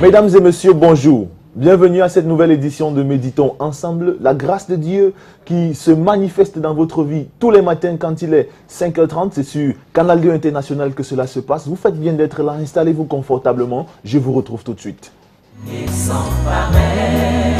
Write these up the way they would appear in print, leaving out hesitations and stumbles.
Mesdames et messieurs, bonjour. Bienvenue à cette nouvelle édition de Méditons Ensemble. La grâce de Dieu qui se manifeste dans votre vie tous les matins quand il est 5h30. C'est sur Canal 2 International que cela se passe. Vous faites bien d'être là. Installez-vous confortablement. Je vous retrouve tout de suite. Et sans pareil,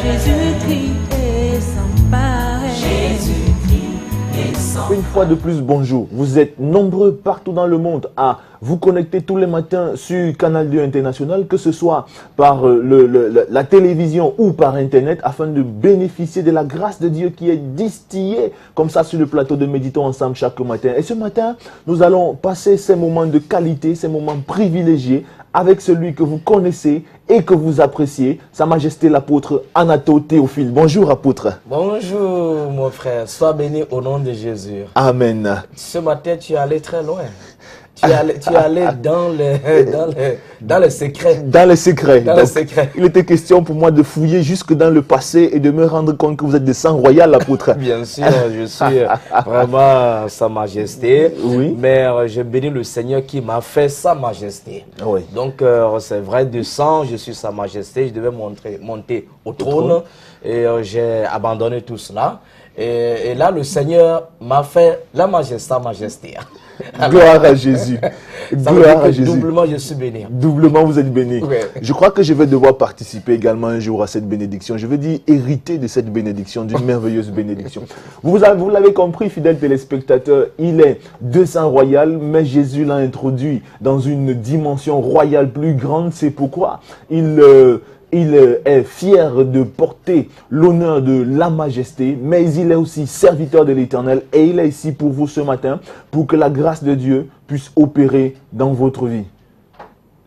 Jésus-Christ est sans pareil. Jésus-Christ est sans Une fois de plus, bonjour. Vous êtes nombreux partout dans le monde à vous connecter tous les matins sur Canal 2 International, que ce soit par la télévision ou par Internet, afin de bénéficier de la grâce de Dieu qui est distillée comme ça sur le plateau de Méditons Ensemble chaque matin. Et ce matin, nous allons passer ces moments de qualité, ces moments privilégiés avec celui que vous connaissez et que vous appréciez, Sa Majesté l'apôtre Anato Théophile. Bonjour apôtre. Bonjour mon frère, sois béni au nom de Jésus. Amen. Ce matin tu es allé très loin. Tu es allé dans le secret. Dans le secret. Dans le secret. Il était question pour moi de fouiller jusque dans le passé et de me rendre compte que vous êtes de sang royal, l'apôtre. Bien sûr, je suis vraiment Sa Majesté. Oui. Mais je bénis le Seigneur qui m'a fait Sa Majesté. Oui. Donc c'est vrai, de sang, je suis Sa Majesté. Je devais monter au trône. Et j'ai abandonné tout cela. Et là, le Seigneur m'a fait la majesté, Sa Majesté. Gloire à Jésus. Gloire à Jésus. Doublement, je suis béni. Doublement, vous êtes béni. Ouais. Je crois que je vais devoir participer également un jour à cette bénédiction. Je veux dire hériter de cette bénédiction, d'une merveilleuse bénédiction. Vous l'avez compris, fidèles téléspectateurs, il est de sang royal, mais Jésus l'a introduit dans une dimension royale plus grande. C'est pourquoi il est fier de porter l'honneur de la majesté, mais il est aussi serviteur de l'Éternel et il est ici pour vous ce matin pour que la grâce de Dieu puisse opérer dans votre vie.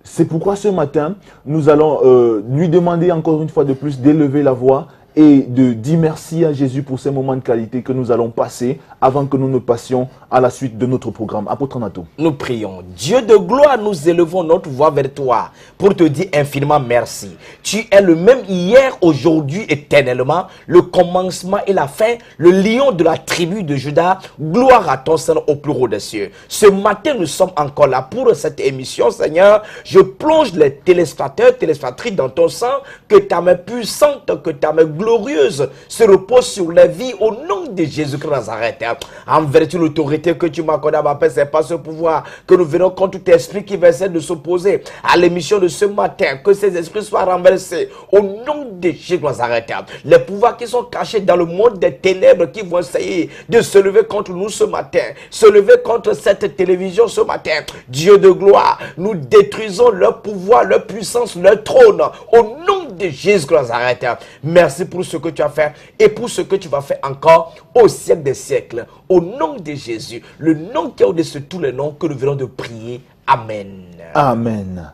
C'est pourquoi ce matin, nous allons lui demander encore une fois de plus d'élever la voix et de dire merci à Jésus pour ces moments de qualité que nous allons passer avant que nous ne passions à la suite de notre programme. Apôtre Anato. Nous prions. Dieu de gloire, nous élevons notre voix vers toi pour te dire infiniment merci. Tu es le même hier, aujourd'hui, éternellement, le commencement et la fin, le lion de la tribu de Juda. Gloire à ton Seigneur au plus haut des cieux. Ce matin, nous sommes encore là pour cette émission, Seigneur. Je plonge les téléspectateurs, téléspectatrices dans ton sang, que ta main puissante, que ta main glorieuse se repose sur la vie au nom de Jésus-Christ de Nazareth. En vertu de l'autorité que tu m'as accordée à ma paix, c'est pas ce pouvoir que nous venons contre tout esprit qui va essayer de s'opposer à l'émission de ce matin. Que ces esprits soient renversés au nom de Jésus de Nazareth. Les pouvoirs qui sont cachés dans le monde des ténèbres qui vont essayer de se lever contre nous ce matin, se lever contre cette télévision ce matin. Dieu de gloire, nous détruisons leur pouvoir, leur puissance, leur trône au nom de Jésus de Nazareth. Merci pour ce que tu as fait et pour ce que tu vas faire encore au siècle des siècles. Au nom de Jésus, le nom qui est au-dessus de tous les noms que nous venons de prier. Amen. Amen.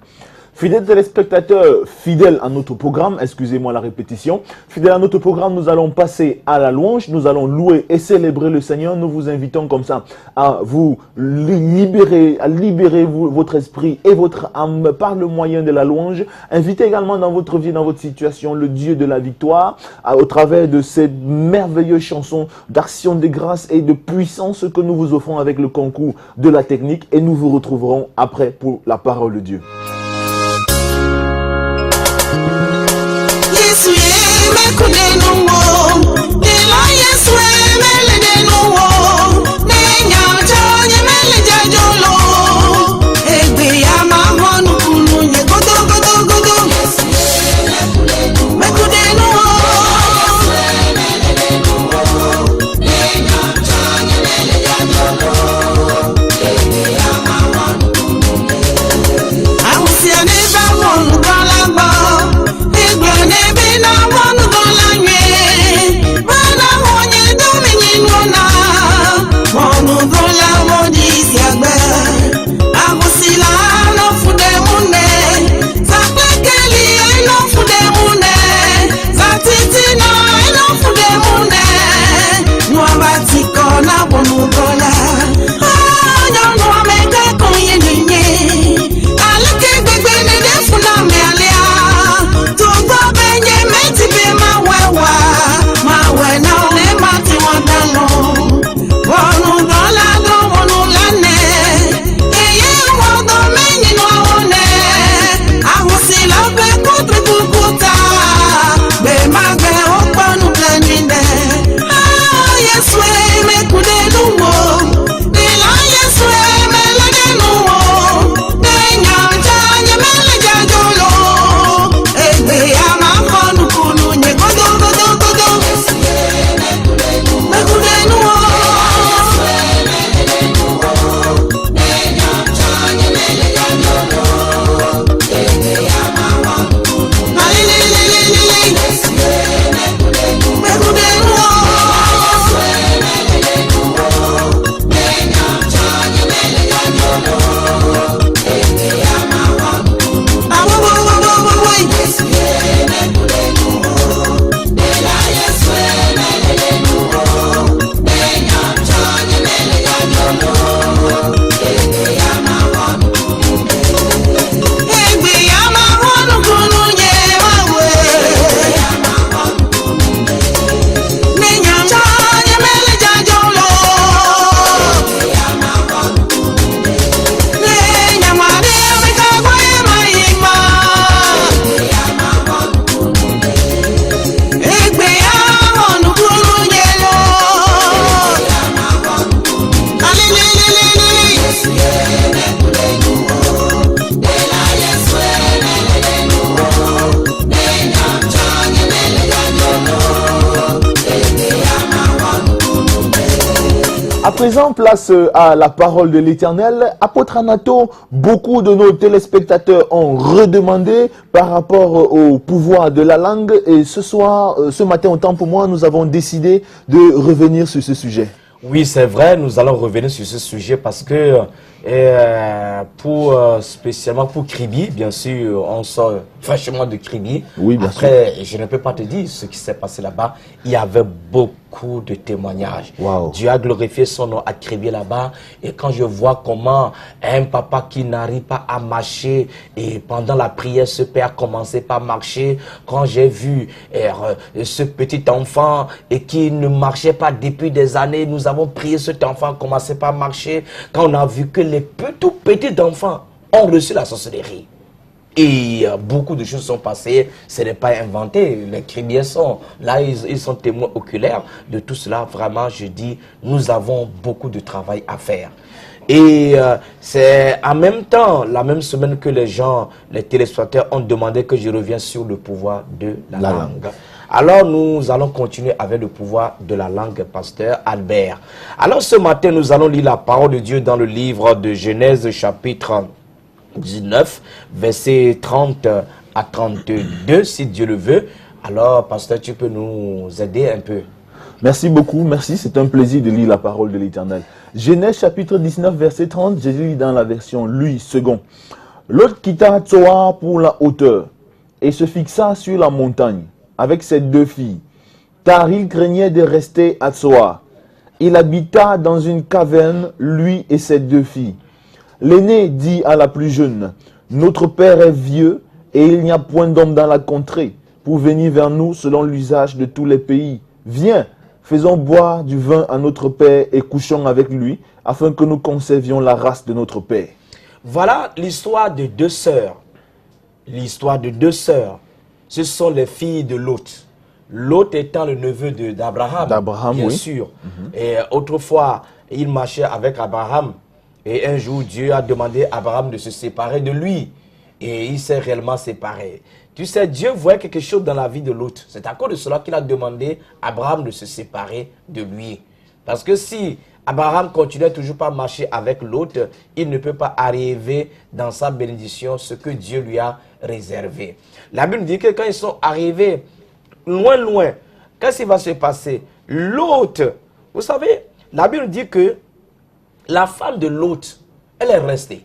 Fidèles téléspectateurs, fidèles à notre programme, excusez-moi la répétition, fidèles à notre programme, nous allons passer à la louange, nous allons louer et célébrer le Seigneur. Nous vous invitons comme ça à vous libérer, votre esprit et votre âme par le moyen de la louange. Invitez également dans votre vie, dans votre situation, le Dieu de la victoire, au travers de ces merveilleuses chansons d'action de grâce et de puissance que nous vous offrons avec le concours de la technique. Et nous vous retrouverons après pour la parole de Dieu. Bana honye domingo na À présent, place à la parole de l'Éternel. Apôtre Anato, beaucoup de nos téléspectateurs ont redemandé par rapport au pouvoir de la langue. Et ce soir, ce matin, autant pour moi, nous avons décidé de revenir sur ce sujet. Oui, c'est vrai, nous allons revenir sur ce sujet parce que spécialement pour Kribi, bien sûr, on sort fraîchement de Kribi. Oui, bien Après, je ne peux pas te dire ce qui s'est passé là-bas. Il y avait beaucoup de témoignages. Wow. Dieu a glorifié son nom à Kribi là-bas. Et quand je vois comment un papa qui n'arrive pas à marcher et pendant la prière, ce père a commencé par marcher. Quand j'ai vu ce petit enfant et qui ne marchait pas depuis des années, nous avons prié cet enfant commencer par marcher. Quand on a vu que les tout petits enfants ont reçu la sorcellerie. Et beaucoup de choses sont passées, ce n'est pas inventé, les Kribiens sont là, ils sont témoins oculaires de tout cela. Vraiment, je dis, nous avons beaucoup de travail à faire. Et c'est en même temps, la même semaine que les gens, les téléspectateurs ont demandé que je revienne sur le pouvoir de la langue. Alors nous allons continuer avec le pouvoir de la langue, pasteur Albert. Alors ce matin, nous allons lire la parole de Dieu dans le livre de Genèse chapitre 19, versets 30 à 32, si Dieu le veut. Alors, pasteur, tu peux nous aider un peu? Merci beaucoup, merci. C'est un plaisir de lire la parole de l'Éternel. Genèse chapitre 19, verset 30, Jésus lit dans la version Lui second. L'autre quitta Tsoar pour la hauteur et se fixa sur la montagne avec ses deux filles, car il craignait de rester à Tsoar. Il habita dans une caverne, lui et ses deux filles. L'aîné dit à la plus jeune, « Notre père est vieux et il n'y a point d'homme dans la contrée pour venir vers nous selon l'usage de tous les pays. Viens, faisons boire du vin à notre père et couchons avec lui, afin que nous conservions la race de notre père. » Voilà l'histoire de deux sœurs. L'histoire de deux sœurs. Ce sont les filles de Lot. Lot étant le neveu d'Abraham. D'Abraham, bien oui. sûr. Et autrefois, il marchait avec Abraham. Et un jour, Dieu a demandé à Abraham de se séparer de lui. Et il s'est réellement séparé. Tu sais, Dieu voyait quelque chose dans la vie de Lot. C'est à cause de cela qu'il a demandé à Abraham de se séparer de lui. Parce que si Abraham continuait toujours pas à marcher avec Lot, il ne peut pas arriver dans sa bénédiction, ce que Dieu lui a réservé. La Bible dit que quand ils sont arrivés loin, qu'est-ce qui va se passer? Lot, vous savez, la Bible dit que la femme de Lot, elle est restée.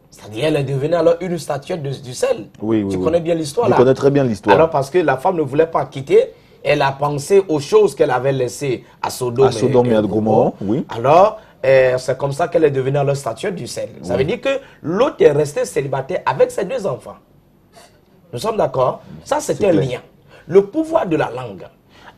C'est-à-dire, elle est devenue alors une statuette du sel. Oui, tu connais bien l'histoire là? Je connais très bien l'histoire. Alors, parce que la femme ne voulait pas quitter, elle a pensé aux choses qu'elle avait laissées à Sodome et à Gomorrhe, oui. Alors, c'est comme ça qu'elle est devenue alors statuette du sel. Ça veut dire que l'autre est resté célibataire avec ses deux enfants. Nous sommes d'accord? Ça, c'est un lien. Le pouvoir de la langue.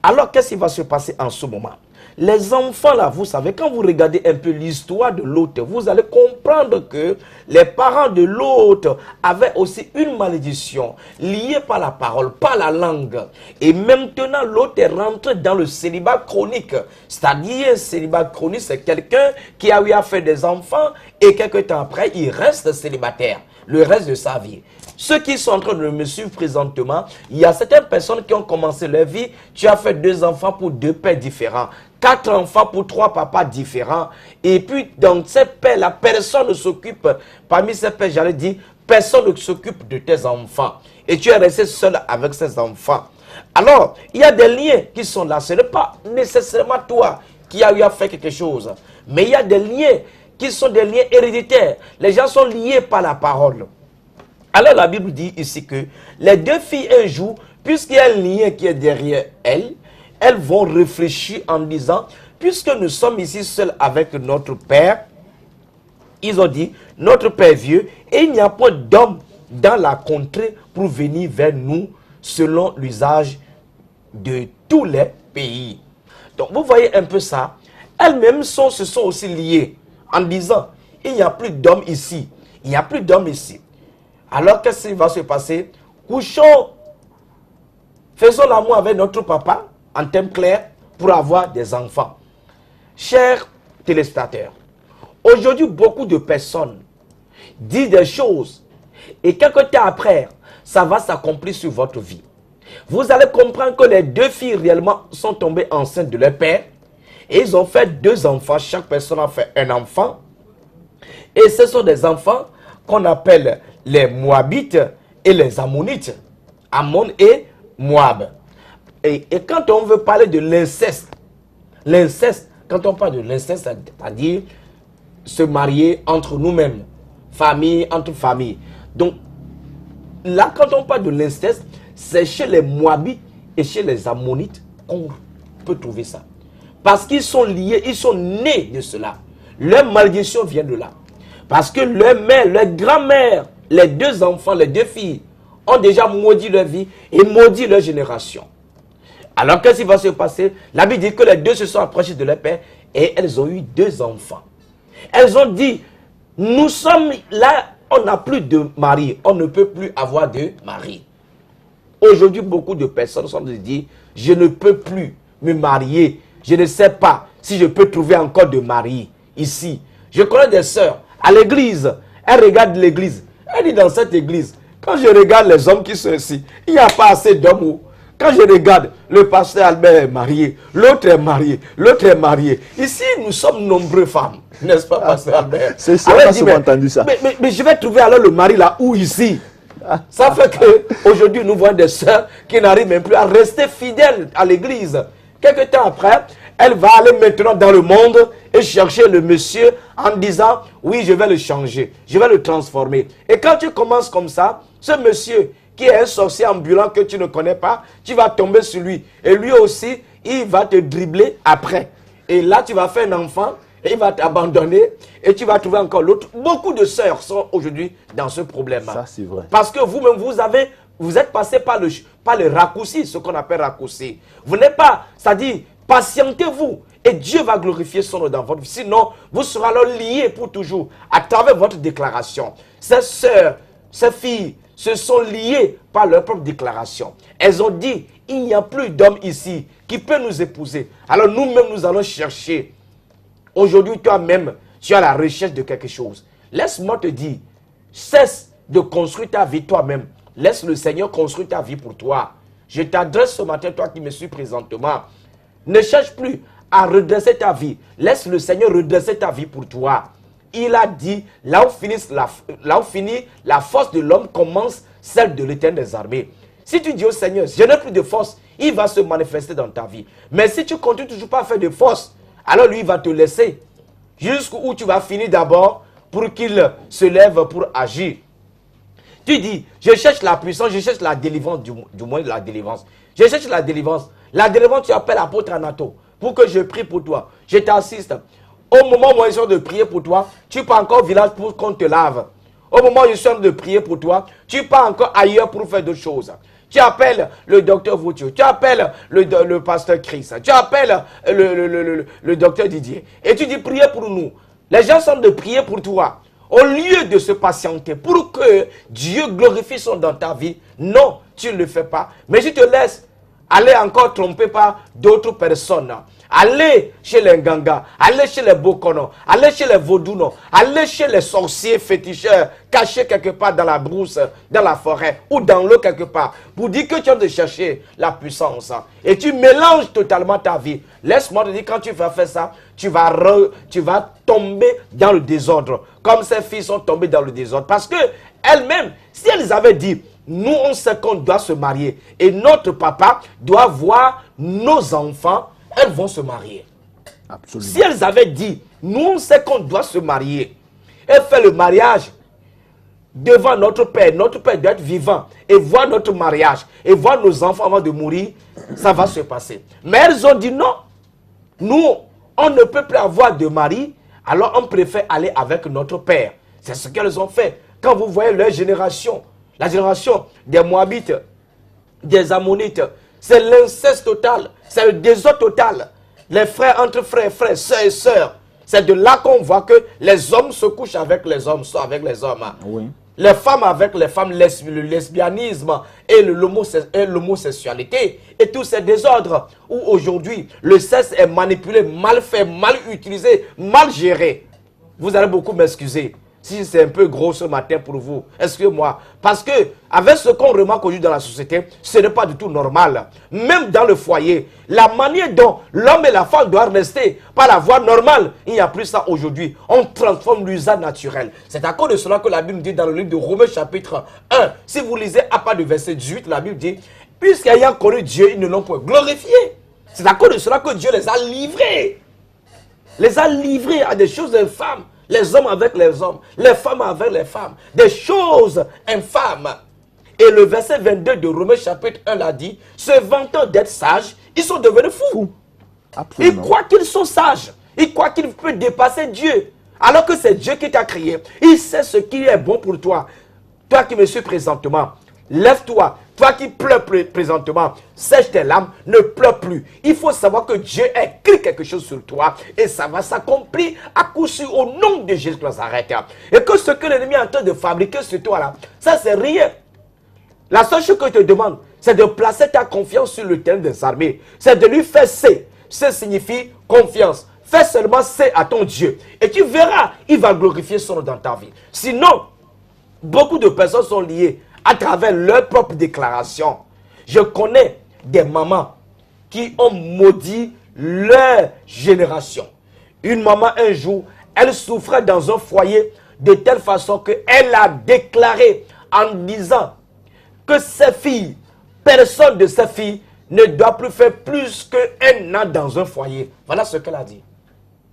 Alors, qu'est-ce qui va se passer en ce moment? Les enfants là, vous savez, quand vous regardez un peu l'histoire de Lot, vous allez comprendre que les parents de Lot avaient aussi une malédiction liée par la parole, par la langue. Et maintenant, Lot est rentré dans le célibat chronique. C'est-à-dire, célibat chronique, c'est quelqu'un qui a eu à faire des enfants et quelques temps après, il reste célibataire le reste de sa vie. Ceux qui sont en train de me suivre présentement, il y a certaines personnes qui ont commencé leur vie. Tu as fait 2 enfants pour 2 pères différents, 4 enfants pour 3 papas différents. Et puis, dans ces pères, la personne ne s'occupe, parmi ces pères, j'allais dire, personne ne s'occupe de tes enfants. Et tu es resté seul avec ces enfants. Alors, il y a des liens qui sont là. Ce n'est pas nécessairement toi qui as eu à faire quelque chose. Mais il y a des liens qui sont des liens héréditaires. Les gens sont liés par la parole. Alors la Bible dit ici que les 2 filles un jour, puisqu'il y a un lien qui est derrière elles, elles vont réfléchir en disant, puisque nous sommes ici seuls avec notre père, ils ont dit, notre père vieux, et il n'y a pas d'homme dans la contrée pour venir vers nous selon l'usage de tous les pays. Donc vous voyez un peu ça, elles-mêmes se sont aussi liées en disant, il n'y a plus d'hommes ici, il n'y a plus d'hommes ici. Alors, qu'est-ce qui va se passer? Couchons, faisons l'amour avec notre papa, en termes clairs, pour avoir des enfants. Chers téléspectateurs, aujourd'hui, beaucoup de personnes disent des choses, et quelques temps après, ça va s'accomplir sur votre vie. Vous allez comprendre que les 2 filles réellement sont tombées enceintes de leur père, Et ils ont fait 2 enfants. Chaque personne a fait un enfant. Et ce sont des enfants qu'on appelle les Moabites et les Ammonites. Ammon et Moab. Et quand on veut parler de l'inceste, quand on parle de l'inceste, c'est-à-dire se marier entre nous-mêmes, famille entre famille. Donc, là, quand on parle de l'inceste, c'est chez les Moabites et chez les Ammonites qu'on peut trouver ça. Parce qu'ils sont liés, ils sont nés de cela. Leur malédiction vient de là. Parce que leur mère, leur grand-mère, les 2 enfants, les 2 filles, ont déjà maudit leur vie et maudit leur génération. Alors, qu'est-ce qui va se passer? La Bible dit que les 2 se sont approchés de leur père et elles ont eu 2 enfants. Elles ont dit, nous sommes là, on n'a plus de mari, on ne peut plus avoir de mari. Aujourd'hui, beaucoup de personnes sont de dire, je ne peux plus me marier, je ne sais pas si je peux trouver encore de mari ici. Je connais des sœurs à l'église, elles regardent l'église, elles disent dans cette église, quand je regarde les hommes qui sont ici, il n'y a pas assez d'hommes. Quand je regarde, le pasteur Albert est marié, l'autre est marié, l'autre est marié. Ici, nous sommes nombreuses femmes, n'est-ce pas, pasteur Albert? C'est ça, on a souvent entendu ça. Mais je vais trouver alors le mari là où ici? Ça fait qu'aujourd'hui, nous voyons des sœurs qui n'arrivent même plus à rester fidèles à l'église. Quelque temps après, elle va aller maintenant dans le monde et chercher le monsieur en disant, oui, je vais le changer, je vais le transformer. Et quand tu commences comme ça, ce monsieur qui est un sorcier ambulant que tu ne connais pas, tu vas tomber sur lui. Et lui aussi, il va te dribbler après. Et là, tu vas faire un enfant, et il va t'abandonner, et tu vas trouver encore l'autre. Beaucoup de sœurs sont aujourd'hui dans ce problème. Ça, c'est vrai. Parce que vous-même, vous êtes passé par le raccourci, ce qu'on appelle raccourci. Vous n'êtes pas, c'est-à-dire, patientez-vous, et Dieu va glorifier son nom dans votre vie. Sinon, vous serez alors liés pour toujours, à travers votre déclaration. Ces sœurs, ces filles, se sont liées par leur propre déclaration. Elles ont dit, il n'y a plus d'homme ici qui peut nous épouser. Alors nous-mêmes, nous allons chercher. Aujourd'hui, toi-même, tu es à la recherche de quelque chose. Laisse-moi te dire, cesse de construire ta vie toi-même. Laisse le Seigneur construire ta vie pour toi. Je t'adresse ce matin, toi qui me suis présentement. Ne cherche plus à redresser ta vie. Laisse le Seigneur redresser ta vie pour toi. Il a dit, là où finit la force de l'homme commence celle de l'Éternel des armées. Si tu dis au Seigneur, je n'ai plus de force, il va se manifester dans ta vie. Mais si tu continues toujours pas à faire de force, alors lui, il va te laisser jusqu'où tu vas finir d'abord pour qu'il se lève pour agir. Tu dis, je cherche la puissance, je cherche la délivrance, du moins la délivrance. Je cherche la délivrance. La délivrance, tu appelles l'apôtre Anato pour que je prie pour toi. Je t'assiste. Au moment où je suis en train de prier pour toi, tu pars encore au village pour qu'on te lave. Au moment où je suis en train de prier pour toi, tu pars encore ailleurs pour faire d'autres choses. Tu appelles le docteur Vautier, tu appelles le pasteur Chris, tu appelles le docteur Didier. Et tu dis, priez pour nous. Les gens sont de prier pour toi. Au lieu de se patienter pour que Dieu glorifie son dans ta vie, non, tu ne le fais pas. Mais tu te laisses aller encore tromper par d'autres personnes. Allez chez les Nganga, allez chez les Bokono, allez chez les Vaudouno, allez chez les sorciers féticheurs cachés quelque part dans la brousse, dans la forêt ou dans l'eau quelque part pour dire que tu as de chercher la puissance. Et tu mélanges totalement ta vie. Laisse-moi te dire, quand tu vas faire ça, tu vas tomber dans le désordre. Comme ces filles sont tombées dans le désordre. Parce que elles-mêmes, si elles avaient dit, nous on sait qu'on doit se marier et notre papa doit voir nos enfants, elles vont se marier. Absolument. Si elles avaient dit, nous on sait qu'on doit se marier et faire le mariage devant notre père doit être vivant et voir notre mariage et voir nos enfants avant de mourir, ça va se passer. Mais elles ont dit non, nous on ne peut plus avoir de mari, alors on préfère aller avec notre père. C'est ce qu'elles ont fait. Quand vous voyez leur génération, la génération des Moabites, des Ammonites, c'est l'inceste total, c'est le désordre total. Les frères entre frères, sœurs et sœurs. C'est de là qu'on voit que les hommes se couchent avec les hommes, soit avec les hommes. Oui. Les femmes avec les femmes, le lesbianisme et l'homosexualité et tous ces désordres où aujourd'hui le sexe est manipulé, mal fait, mal utilisé, mal géré. Vous allez beaucoup m'excuser. si c'est un peu gros ce matin pour vous. Excusez-moi. Parce que, avec ce qu'on remarque aujourd'hui dans la société, ce n'est pas du tout normal. Même dans le foyer, la manière dont l'homme et la femme doivent rester par la voie normale, il n'y a plus ça aujourd'hui. On transforme l'usage naturel. C'est à cause de cela que la Bible dit dans le livre de Romains chapitre 1. Si vous lisez à part du verset 18, la Bible dit, puisqu'ayant connu Dieu, ils ne l'ont point glorifié. C'est à cause de cela que Dieu les a livrés. Les a livrés à des choses infâmes. Les hommes avec les hommes, les femmes avec les femmes, des choses infâmes. Et le verset 22 de Romains chapitre 1 l'a dit, se vantant d'être sages, ils sont devenus fous. Ils croient qu'ils sont sages. Ils croient qu'ils peuvent dépasser Dieu. Alors que c'est Dieu qui t'a créé. Il sait ce qui est bon pour toi. Toi qui me suis présentement, lève-toi. Toi qui pleures présentement, sèche tes larmes, ne pleure plus. Il faut savoir que Dieu a écrit quelque chose sur toi et ça va s'accomplir à coup sûr au nom de Jésus de Nazareth. Et que ce que l'ennemi est en train de fabriquer sur toi là, ça c'est rien. La seule chose que je te demande, c'est de placer ta confiance sur le terrain des armées. C'est de lui faire C. C signifie confiance. Fais seulement C à ton Dieu. Et tu verras, il va glorifier son nom dans ta vie. Sinon, beaucoup de personnes sont liées à travers leur propre déclaration. Je connais des mamans qui ont maudit leur génération. Une maman, un jour, elle souffrait dans un foyer de telle façon qu'elle a déclaré en disant que ses filles, personne de ses filles ne doit plus faire plus qu'un an dans un foyer. Voilà ce qu'elle a dit.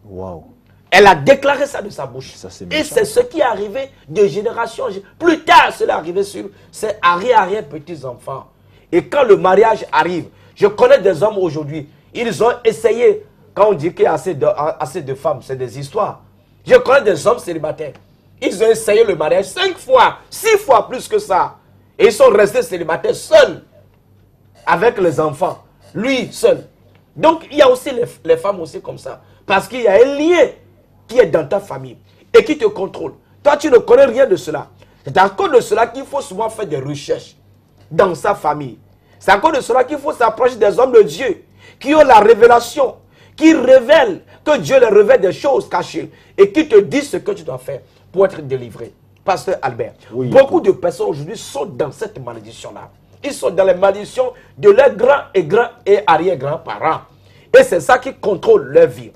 Wow. Elle a déclaré ça de sa bouche. Ça, et c'est ce qui est arrivé de génération. Plus tard, cela est arrivé sur ses arrière-petits-enfants. Et quand le mariage arrive, je connais des hommes aujourd'hui, ils ont essayé, quand on dit qu'il y a assez de femmes, c'est des histoires. Je connais des hommes célibataires. Ils ont essayé le mariage 5 fois, 6 fois plus que ça. Et ils sont restés célibataires seuls, avec les enfants. Lui, seul. Donc, il y a aussi les femmes aussi comme ça. Parce qu'il y a un lien qui est dans ta famille et qui te contrôle. Toi, tu ne connais rien de cela. C'est à cause de cela qu'il faut souvent faire des recherches dans sa famille. C'est à cause de cela qu'il faut s'approcher des hommes de Dieu qui ont la révélation, qui révèlent, que Dieu leur révèle des choses cachées et qui te disent ce que tu dois faire pour être délivré. Pasteur Albert, oui, beaucoup de personnes aujourd'hui sont dans cette malédiction-là. Ils sont dans les malédictions de leurs grands et arrière-grands-parents. Et c'est ça qui contrôle leur vie.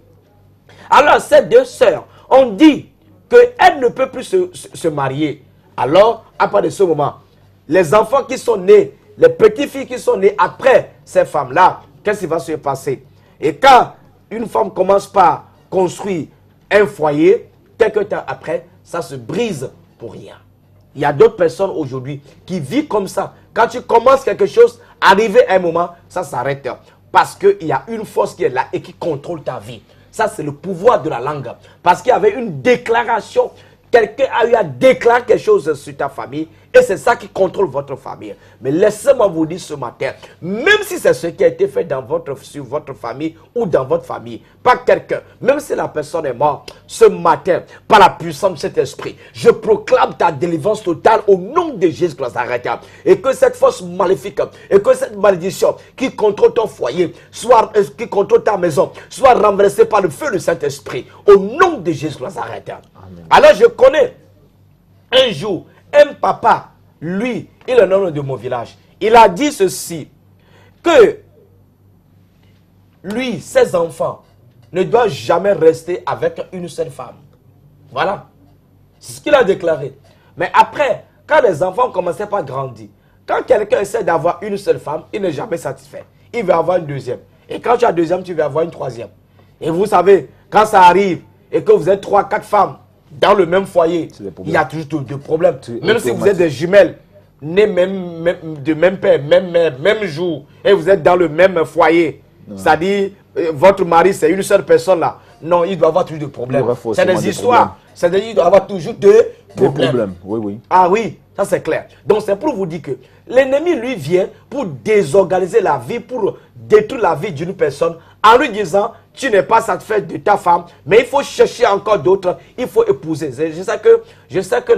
Alors, ces deux sœurs ont dit qu'elles ne peuvent plus se marier. Alors, à partir de ce moment, les enfants qui sont nés, les petites-filles qui sont nées après ces femmes-là, qu'est-ce qui va se passer? Et quand une femme commence par construire un foyer, quelques temps après, ça se brise pour rien. Il y a d'autres personnes aujourd'hui qui vivent comme ça. Quand tu commences quelque chose, arrivé à un moment, ça s'arrête. Parce qu'il y a une force qui est là et qui contrôle ta vie. Ça, c'est le pouvoir de la langue. Parce qu'il y avait une déclaration. Quelqu'un a eu à déclarer quelque chose sur ta famille. Et c'est ça qui contrôle votre famille. Mais laissez-moi vous dire ce matin, même si c'est ce qui a été fait sur votre famille ou dans votre famille, pas quelqu'un, même si la personne est morte, ce matin, par la puissance de cet esprit, je proclame ta délivrance totale au nom de Jésus de Nazareth. Et que cette force maléfique, et que cette malédiction qui contrôle ton foyer, qui contrôle ta maison, soit renversée par le feu du Saint-Esprit, au nom de Jésus de Nazareth. Amen. Alors je connais un jour, un papa, lui, il est un homme de mon village. Il a dit ceci, que lui, ses enfants, ne doivent jamais rester avec une seule femme. Voilà. C'est ce qu'il a déclaré. Mais après, quand les enfants commençaient à grandir, quand quelqu'un essaie d'avoir une seule femme, il n'est jamais satisfait. Il veut avoir une deuxième. Et quand tu as deuxième, tu veux avoir une troisième. Et vous savez, quand ça arrive, et que vous êtes 3, 4 femmes, dans le même foyer, il y a toujours des problèmes. Même si vous êtes des jumelles, nées de même père, même mère, même jour, et vous êtes dans le même foyer, c'est-à-dire, votre mari, c'est une seule personne là. Non, il doit avoir toujours des problèmes. C'est des histoires. C'est-à-dire, il doit avoir toujours des problèmes. Oui, oui. Ah oui, ça c'est clair. Donc c'est pour vous dire que l'ennemi, lui, vient pour désorganiser la vie, pour détruire la vie d'une personne, en lui disant, tu n'es pas satisfait de ta femme, mais il faut chercher encore d'autres, il faut épouser. Je sais que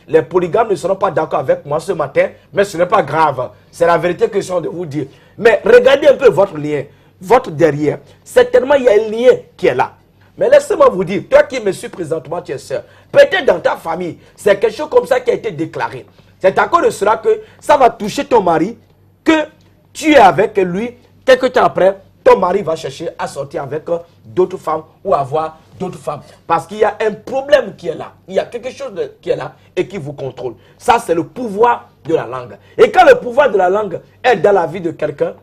les polygames ne seront pas d'accord avec moi ce matin, mais ce n'est pas grave. C'est la vérité que je suis en train de vous dire. Mais regardez un peu votre lien, votre derrière. Certainement, il y a un lien qui est là. Mais laissez-moi vous dire, toi qui me suis présentement, tu es sœur, peut-être dans ta famille, c'est quelque chose comme ça qui a été déclaré. C'est à cause de cela que ça va toucher ton mari, que tu es avec lui, quelques temps après, ton mari va chercher à sortir avec d'autres femmes ou avoir d'autres femmes. Parce qu'il y a un problème qui est là. Il y a quelque chose qui est là et qui vous contrôle. Ça, c'est le pouvoir de la langue. Et quand le pouvoir de la langue est dans la vie de quelqu'un,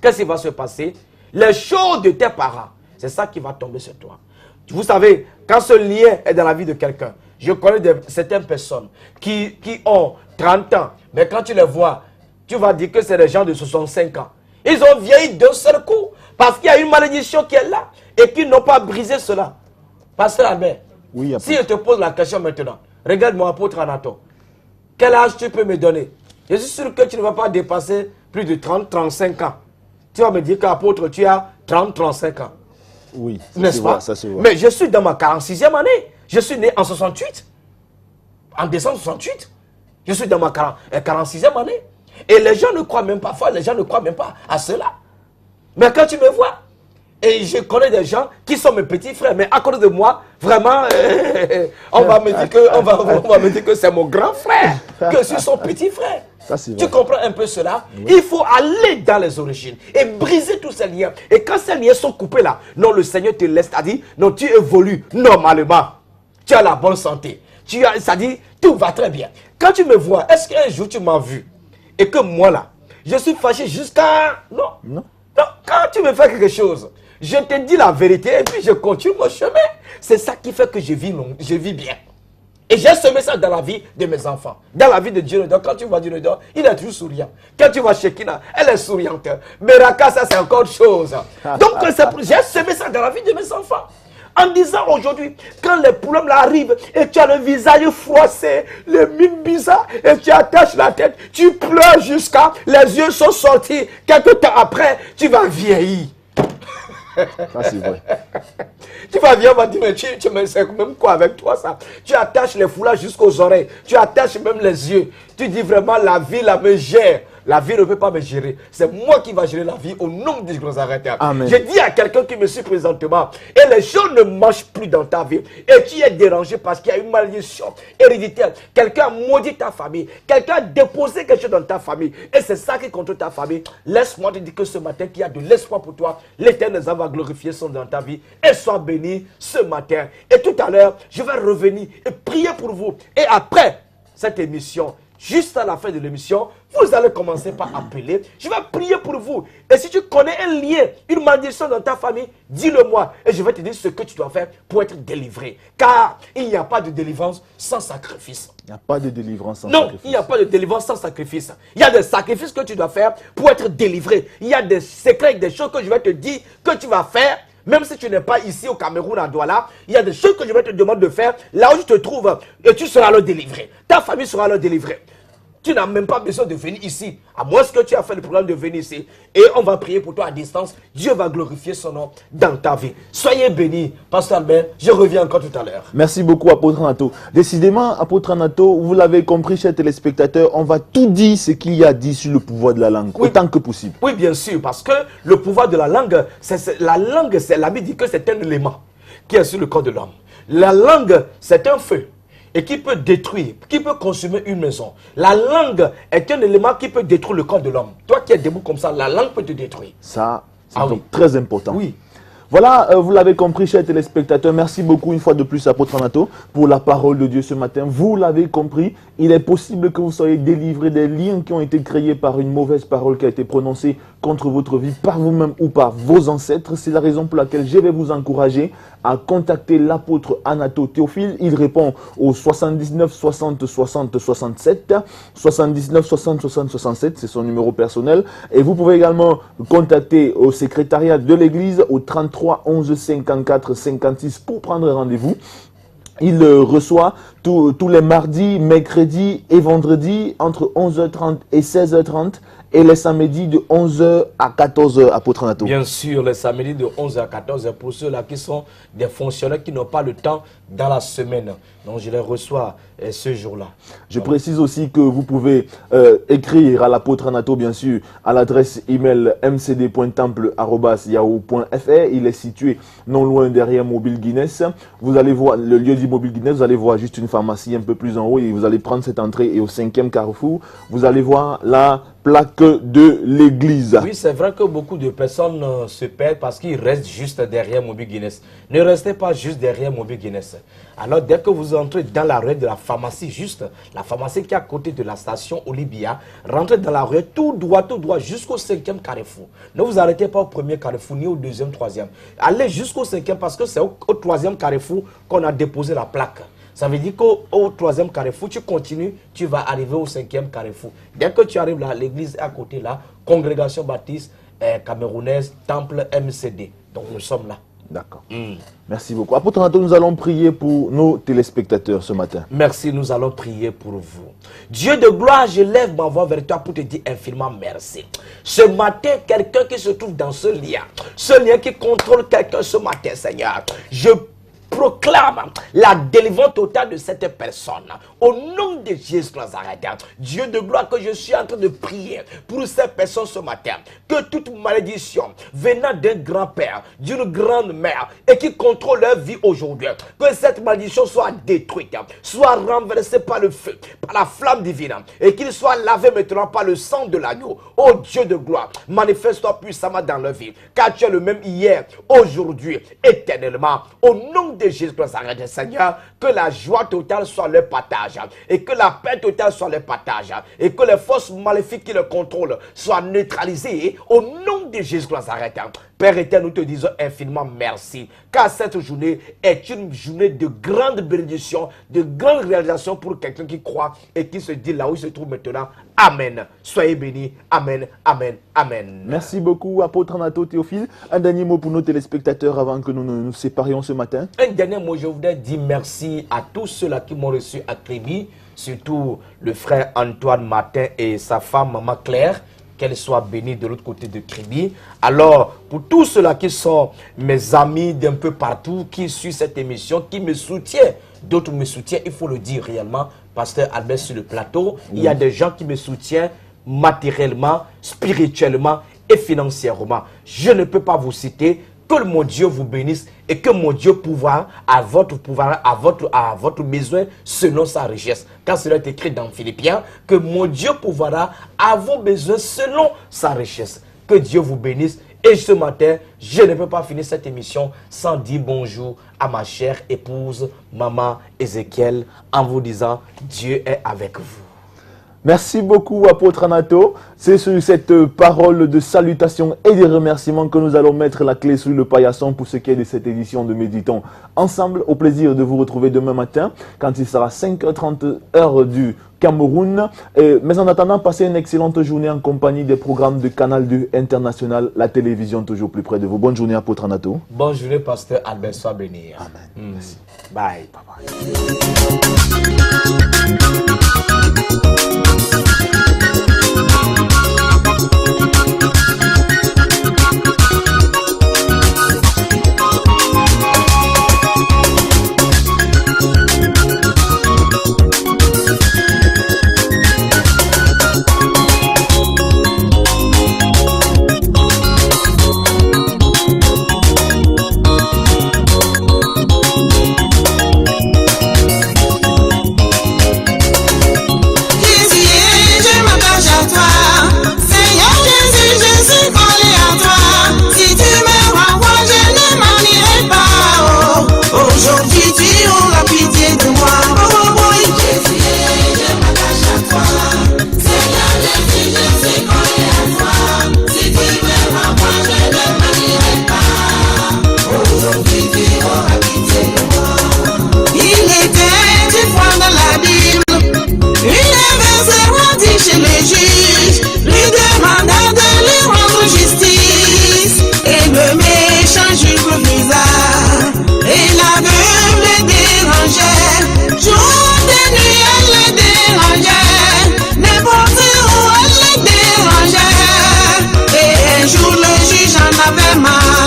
qu'est-ce qui va se passer? Les choses de tes parents, c'est ça qui va tomber sur toi. Vous savez, quand ce lien est dans la vie de quelqu'un, je connais certaines personnes qui ont 30 ans, mais quand tu les vois, tu vas dire que c'est des gens de 65 ans. Ils ont vieilli d'un seul coup parce qu'il y a une malédiction qui est là et qu'ils n'ont pas brisé cela. Pasteur Albert, Oui, si je te pose la question maintenant, regarde-moi, apôtre Anato, quel âge tu peux me donner? Je suis sûr que tu ne vas pas dépasser plus de 30-35 ans. Tu vas me dire qu'apôtre, tu as 30-35 ans. Oui, N'est-ce pas? ça se voit. Mais je suis dans ma 46e année. Je suis né en 68. En décembre 68. Je suis dans ma 46e année. Et les gens ne croient même pas, les gens ne croient même pas à cela. Mais quand tu me vois, et je connais des gens qui sont mes petits frères, mais à cause de moi, vraiment, on va me dire que, on va me dire que c'est mon grand frère, que je suis son petit frère. Ça, c'est Tu vrai. comprends un peu cela? Oui. Il faut aller dans les origines et briser tous ces liens. Et quand ces liens sont coupés là, non, le Seigneur te laisse, c'est-à-dire, non, tu évolues normalement. Tu as la bonne santé. C'est-à-dire, tout va très bien. Quand tu me vois, est-ce qu'un jour tu m'as vu et que moi là, je suis fâché jusqu'à... Non. Non. Non, quand tu me fais quelque chose, je te dis la vérité et puis je continue mon chemin. C'est ça qui fait que je vis bien. Et j'ai semé ça dans la vie de mes enfants. Dans la vie de Dieu. Quand tu vois Dieu, il est toujours souriant. Quand tu vois Shekina, elle est souriante. Meraka, ça c'est encore autre chose. Donc j'ai semé ça dans la vie de mes enfants. En disant aujourd'hui, quand les problèmes là arrivent et tu as le visage froissé, les mines bizarres et tu attaches la tête, tu pleures jusqu'à les yeux sont sortis. Quelques temps après, tu vas vieillir. Ça, c'est vrai. Tu vas venir, on va dire, mais tu me sais même quoi avec toi ça? Tu attaches les foulards jusqu'aux oreilles, tu attaches même les yeux. Tu dis vraiment la vie la me gère. La vie ne peut pas me gérer. C'est moi qui va gérer la vie au nom de Jésus arrêté. Je dis à quelqu'un qui me suit présentement, et les gens ne marchent plus dans ta vie, et tu es dérangé parce qu'il y a une malédiction héréditaire. Quelqu'un a maudit ta famille, quelqu'un a déposé quelque chose dans ta famille, et c'est ça qui contrôle ta famille. Laisse-moi te dire que ce matin, qu'il y a de l'espoir pour toi. L'Éternel va glorifier son dans ta vie, et sois béni ce matin. Et tout à l'heure, je vais revenir et prier pour vous. Et après cette émission, juste à la fin de l'émission, vous allez commencer par appeler. Je vais prier pour vous. Et si tu connais un lien, une malédiction dans ta famille, dis-le-moi. Et je vais te dire ce que tu dois faire pour être délivré. Car il n'y a pas de délivrance sans sacrifice. Il n'y a pas de délivrance sans sacrifice. Non, il n'y a pas de délivrance sans sacrifice. Il y a des sacrifices que tu dois faire pour être délivré. Il y a des secrets, des choses que je vais te dire que tu vas faire. Même si tu n'es pas ici au Cameroun, à Douala, il y a des choses que je vais te demander de faire là où tu te trouves et tu seras alors délivré. Ta famille sera alors délivrée. Tu n'as même pas besoin de venir ici, à moins que tu as fait le programme de venir ici. Et on va prier pour toi à distance. Dieu va glorifier son nom dans ta vie. Soyez bénis, Pasteur Albert. Je reviens encore tout à l'heure. Merci beaucoup, Apôtre Anato. Décidément, Apôtre Anato, vous l'avez compris, chers téléspectateurs, on va tout dire ce qu'il y a dit sur le pouvoir de la langue, oui, autant que possible. Oui, bien sûr, parce que le pouvoir de la langue, la Bible dit que c'est un élément qui est sur le corps de l'homme. La langue, c'est un feu. Et qui peut détruire, qui peut consumer une maison. La langue est un élément qui peut détruire le corps de l'homme. Toi qui es debout comme ça, la langue peut te détruire. Ça, c'est donc très important. Oui. Voilà, vous l'avez compris, chers téléspectateurs. Merci beaucoup une fois de plus, Apôtre Anato, pour la parole de Dieu ce matin. Vous l'avez compris, il est possible que vous soyez délivrés des liens qui ont été créés par une mauvaise parole qui a été prononcée contre votre vie, par vous-même ou par vos ancêtres. C'est la raison pour laquelle je vais vous encourager à contacter l'apôtre Anato Théophile. Il répond au 79 60 60 67, 79 60 60 67, c'est son numéro personnel. Et vous pouvez également contacter au secrétariat de l'église au 33 11 54 56 pour prendre rendez-vous. Il reçoit tous les mardis, mercredis et vendredis entre 11h30 et 16h30. et les samedis de 11h à 14h, apôtre Anato. Bien sûr, les samedis de 11h à 14h pour ceux-là qui sont des fonctionnaires qui n'ont pas le temps dans la semaine. Donc, je les reçois ce jour-là. Je précise aussi que vous pouvez écrire à l'apôtre Anato, bien sûr, à l'adresse email mcd.temple@yahoo.fr. Il est situé non loin derrière Mobile Guinness. Vous allez voir le lieu du Mobile Guinness, vous allez voir juste une pharmacie un peu plus en haut et vous allez prendre cette entrée et au 5e carrefour, vous allez voir la plaque de l'église. Oui, c'est vrai que beaucoup de personnes se perdent parce qu'ils restent juste derrière Mobile Guinness. Ne restez pas juste derrière Mobile Guinness. Alors, dès que vous entrez dans la rue de la pharmacie, juste la pharmacie qui est à côté de la station Olivia, rentrez dans la rue tout droit jusqu'au 5e carrefour. Ne vous arrêtez pas au premier carrefour ni au 2e, 3e. Allez jusqu'au 5e parce que c'est au 3e carrefour qu'on a déposé la plaque. Ça veut dire qu'au 3e carrefour, tu continues, tu vas arriver au 5e carrefour. Dès que tu arrives là, l'église est à côté là, congrégation baptiste camerounaise, temple MCD. Donc nous sommes là. D'accord. Merci beaucoup. Apôtre Anato, nous allons prier pour nos téléspectateurs ce matin. Merci, nous allons prier pour vous. Dieu de gloire, je lève ma voix vers toi pour te dire infiniment merci. Ce matin, quelqu'un qui se trouve dans ce lien qui contrôle quelqu'un ce matin, Seigneur, je proclame la délivrance totale de cette personne. Au nom de Jésus de Nazareth, Dieu de gloire, que je suis en train de prier pour cette personne ce matin. Que toute malédiction venant d'un grand-père, d'une grande-mère et qui contrôle leur vie aujourd'hui, que cette malédiction soit détruite, soit renversée par le feu, par la flamme divine et qu'il soit lavé maintenant par le sang de l'agneau. Oh Dieu de gloire, manifeste-toi puissamment dans leur vie, car tu es le même hier, aujourd'hui, éternellement. Au nom de Jésus de Nazareth, Seigneur, que la joie totale soit leur partage et que la paix totale soit leur partage et que les forces maléfiques qui le contrôlent soient neutralisées au nom de Jésus de Nazareth. Père éternel, nous te disons infiniment merci, car cette journée est une journée de grande bénédiction, de grande réalisation pour quelqu'un qui croit et qui se dit là où il se trouve maintenant. Amen. Soyez bénis. Amen. Amen. Amen. Merci beaucoup, apôtre Anato Théophile. Un dernier mot pour nos téléspectateurs avant que nous nous séparions ce matin. Un dernier mot, je voudrais dire merci à tous ceux-là qui m'ont reçu à Créby, surtout le frère Antoine Martin et sa femme Maman Claire. Qu'elle soit bénie de l'autre côté de Créby. Alors, pour tous ceux-là qui sont mes amis d'un peu partout, qui suivent cette émission, qui me soutiennent, d'autres me soutiennent, il faut le dire réellement, Pasteur Albert sur le plateau, il y a des gens qui me soutiennent matériellement, spirituellement et financièrement. Je ne peux pas vous citer. Que mon Dieu vous bénisse et que mon Dieu pouvoir à votre besoin selon sa richesse. Car cela est écrit dans Philippiens, que mon Dieu pourvoira à vos besoins selon sa richesse. Que Dieu vous bénisse. Et ce matin, je ne peux pas finir cette émission sans dire bonjour à ma chère épouse, maman Ézéchiel, en vous disant Dieu est avec vous. Merci beaucoup, apôtre Anato. C'est sur cette parole de salutation et de remerciements que nous allons mettre la clé sur le paillasson pour ce qui est de cette édition de Méditons ensemble. Au plaisir de vous retrouver demain matin quand il sera 5h30 heure du Cameroun. Mais en attendant, passez une excellente journée en compagnie des programmes de Canal 2 International, la télévision toujours plus près de vous. Bonne journée, apôtre Anato. Bonne journée, pasteur Albert, sois béni. Amen. Merci. Bye. Ave Maria.